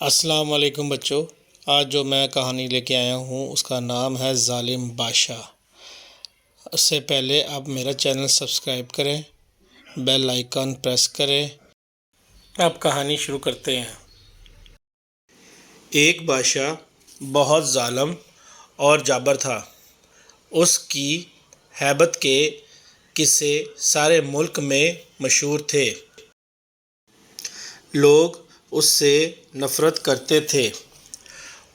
السلام علیکم بچوں، آج جو میں کہانی لے کے آیا ہوں اس کا نام ہے ظالم بادشاہ۔ اس سے پہلے آپ میرا چینل سبسکرائب کریں، بیل آئیکن پریس کریں۔ اب کہانی شروع کرتے ہیں۔ ایک بادشاہ بہت ظالم اور جابر تھا۔ اس کی ہیبت کے قصے سارے ملک میں مشہور تھے۔ لوگ اس سے نفرت کرتے تھے۔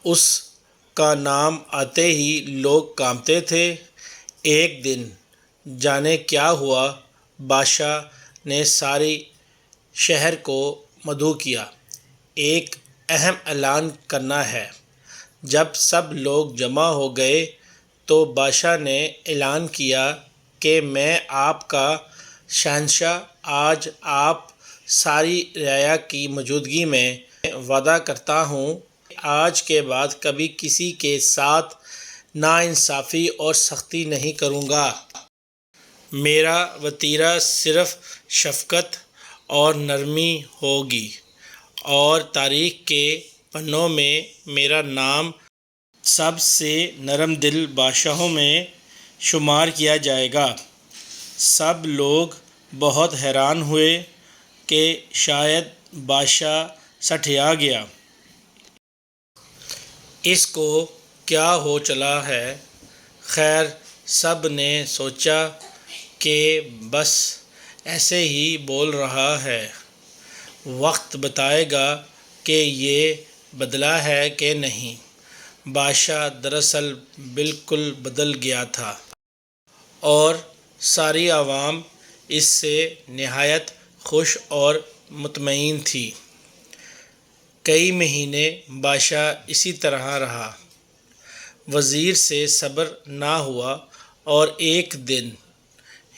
اس کا نام آتے ہی لوگ کانپتے تھے۔ ایک دن جانے کیا ہوا، بادشاہ نے سارے شہر کو مدعو کیا، ایک اہم اعلان کرنا ہے۔ جب سب لوگ جمع ہو گئے تو بادشاہ نے اعلان کیا کہ میں آپ کا شہنشاہ آج آپ ساری رعایا کی موجودگی میں وعدہ کرتا ہوں کہ آج کے بعد کبھی کسی کے ساتھ ناانصافی اور سختی نہیں کروں گا۔ میرا وتیرہ صرف شفقت اور نرمی ہوگی اور تاریخ کے پنوں میں میرا نام سب سے نرم دل بادشاہوں میں شمار کیا جائے گا۔ سب لوگ بہت حیران ہوئے کہ شاید بادشاہ سٹھیا گیا۔ اس کو کیا ہو چلا ہے؟ خیر، سب نے سوچا کہ بس ایسے ہی بول رہا ہے، وقت بتائے گا کہ یہ بدلا ہے کہ نہیں۔ بادشاہ دراصل بالکل بدل گیا تھا اور ساری عوام اس سے نہایت خوش اور مطمئن تھی۔ کئی مہینے بادشاہ اسی طرح رہا۔ وزیر سے صبر نہ ہوا اور ایک دن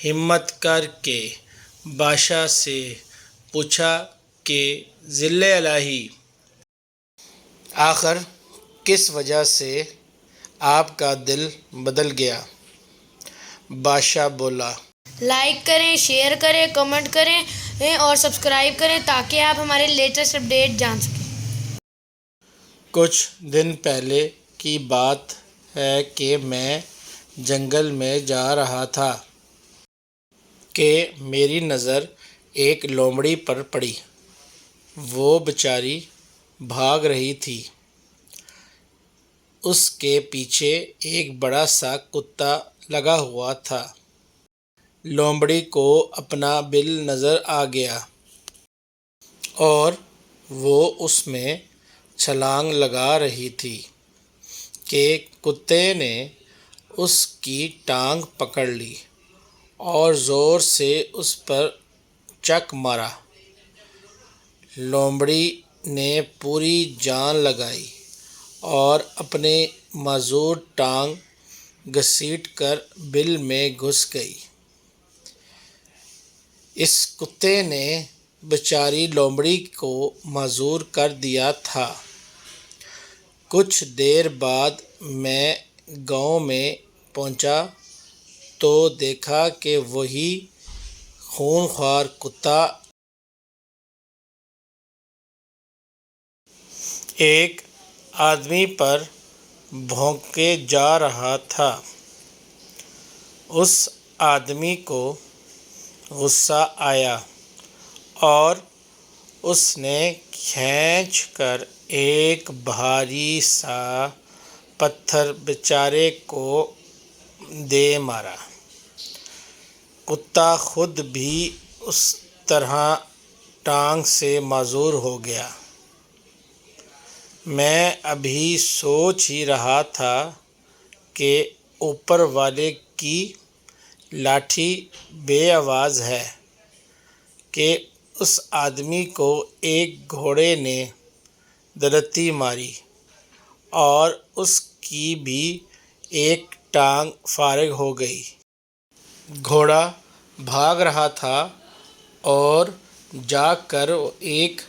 ہمت کر کے بادشاہ سے پوچھا کہ ذل الہی، آخر کس وجہ سے آپ کا دل بدل گیا؟ بادشاہ بولا، لائک کریں، شیئر کریں، کمنٹ کریں اور سبسکرائب کریں تاکہ آپ ہمارے لیٹسٹ اپڈیٹ جان سکیں۔ کچھ دن پہلے کی بات ہے کہ میں جنگل میں جا رہا تھا کہ میری نظر ایک لومڑی پر پڑی۔ وہ بیچاری بھاگ رہی تھی۔ اس کے پیچھے ایک بڑا سا کتا لگا ہوا تھا۔ لومڑی کو اپنا بل نظر آ گیا اور وہ اس میں چھلانگ لگا رہی تھی کہ کتے نے اس کی ٹانگ پکڑ لی اور زور سے اس پر چک مارا۔ لومڑی نے پوری جان لگائی اور اپنی معذور ٹانگ گھسیٹ کر بل میں گھس گئی۔ اس کتے نے بیچاری لومڑی کو معذور کر دیا تھا۔ کچھ دیر بعد میں گاؤں میں پہنچا تو دیکھا کہ وہی خونخوار کتا ایک آدمی پر بھونکے جا رہا تھا۔ اس آدمی کو غصہ آیا اور اس نے کھینچ کر ایک بھاری سا پتھر بیچارے کو دے مارا۔ کتا خود بھی اس طرح ٹانگ سے معذور ہو گیا۔ میں ابھی سوچ ہی رہا تھا کہ اوپر والے کی لاٹھی بے آواز ہے کہ اس آدمی کو ایک گھوڑے نے دلتی ماری اور اس کی بھی ایک ٹانگ فارغ ہو گئی۔ گھوڑا بھاگ رہا تھا اور جا کر ایک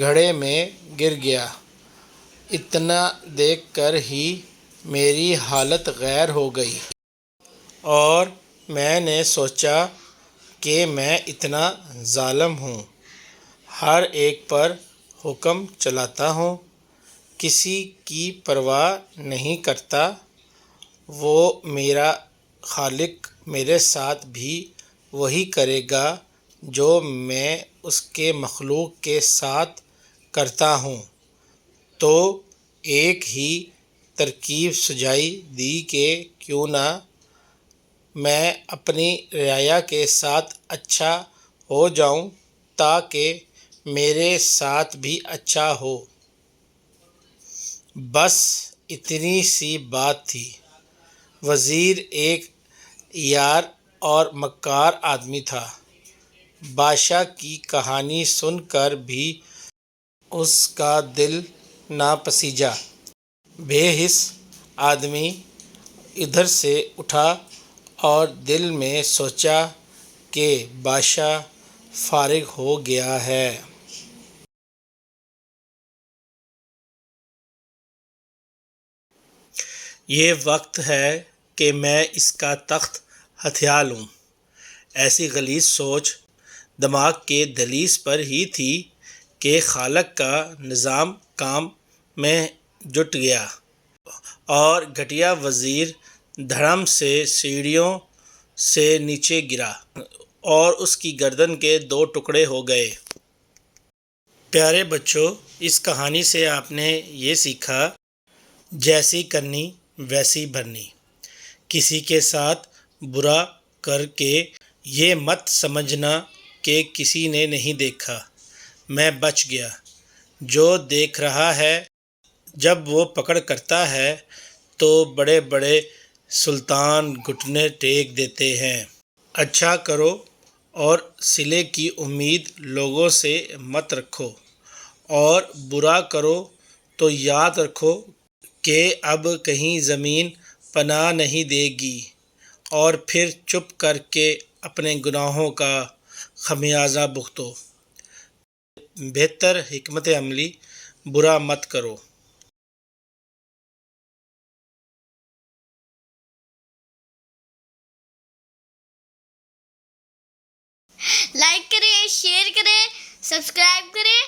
گڑھے میں گر گیا۔ اتنا دیکھ کر ہی میری حالت غیر ہو گئی اور میں نے سوچا کہ میں اتنا ظالم ہوں، ہر ایک پر حکم چلاتا ہوں کسی کی پرواہ نہیں کرتا، وہ میرا خالق میرے ساتھ بھی وہی کرے گا جو میں اس کے مخلوق کے ساتھ کرتا ہوں۔ تو ایک ہی ترکیب سجائی دی کہ کیوں نہ میں اپنی رعایا کے ساتھ اچھا ہو جاؤں تاکہ میرے ساتھ بھی اچھا ہو۔ بس اتنی سی بات تھی۔ وزیر ایک یار اور مکار آدمی تھا۔ بادشاہ کی کہانی سن کر بھی اس کا دل نہ پسیجا۔ بے حس آدمی ادھر سے اٹھا اور دل میں سوچا کہ بادشاہ فارغ ہو گیا ہے۔ یہ وقت ہے کہ میں اس کا تخت ہتھیا لوں۔ ایسی غلیظ سوچ دماغ کے دہلیز پر ہی تھی کہ خالق کا نظام کام میں جٹ گیا اور گھٹیا وزیر دھڑم سے سیڑھیوں سے نیچے گرا اور اس کی گردن کے 2 ٹکڑے ہو گئے۔ پیارے بچوں، اس کہانی سے آپ نے یہ سیکھا، جیسی کرنی ویسی بھرنی۔ کسی کے ساتھ برا کر کے یہ مت سمجھنا کہ کسی نے نہیں دیکھا، میں بچ گیا۔ جو دیکھ رہا ہے جب وہ پکڑ کرتا ہے تو بڑے بڑے سلطان گھٹنے ٹیک دیتے ہیں۔ اچھا کرو اور صلے کی امید لوگوں سے مت رکھو، اور برا کرو تو یاد رکھو کہ اب کہیں زمین پناہ نہیں دے گی، اور پھر چپ کر کے اپنے گناہوں کا خمیازہ بھگتو۔ بہتر حکمت عملی، برا مت کرو۔ لائک کریں، شیئر کریں، سبسکرائب کریں